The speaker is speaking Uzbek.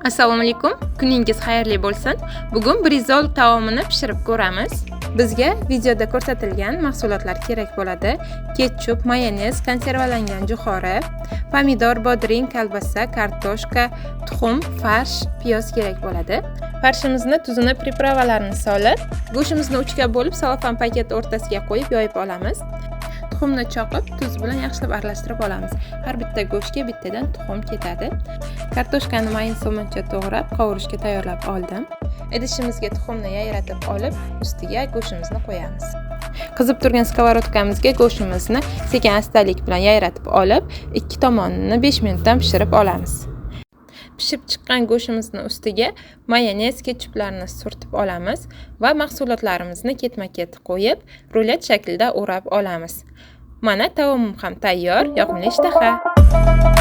Assalomu alaykum. Kuningiz xayrli bo'lsin. Bugun brizol taomini pishirib ko'ramiz. Bizga videoda ko'rsatilgan mahsulotlar kerak bo'ladi. Ketchup, mayonez, konservalangan jo'xori, pomidor, bodring, kolbasa, kartoshka, tuxum, farsh, piyoz kerak bo'ladi. Farshimizni, tuzini, pripravalarini solib, go'shtimizni 3 ga bo'lib, salofan paket o'rtasiga qo'yib yoyib olamiz. Tuxumni choqib, tuz bilan yaxshilab aralashtirib olamiz. Har bitta go'shtga bittadan tuxum ketadi. Kartoshkani mayin so'muncha to'g'rab, qovurishga tayyorlab oldim. Idishimizga tuxumni yayratib olib, ustiga go'shtimizni qo'yamiz. Qizib turgan skоворodkamizga go'shtimizni sekin-astalik bilan yayratib olib, ikki tomonini 5 minutdan pishirib olamiz. Pishib chiqqan go'shtimizni ustiga mayonez, ketchuplarni surtib olamiz va mahsulotlarimizni ketma-ket qo'yib, rulet shaklida o'rab olamiz. Mana taomim ham tayyor, yoqimli ishtaha.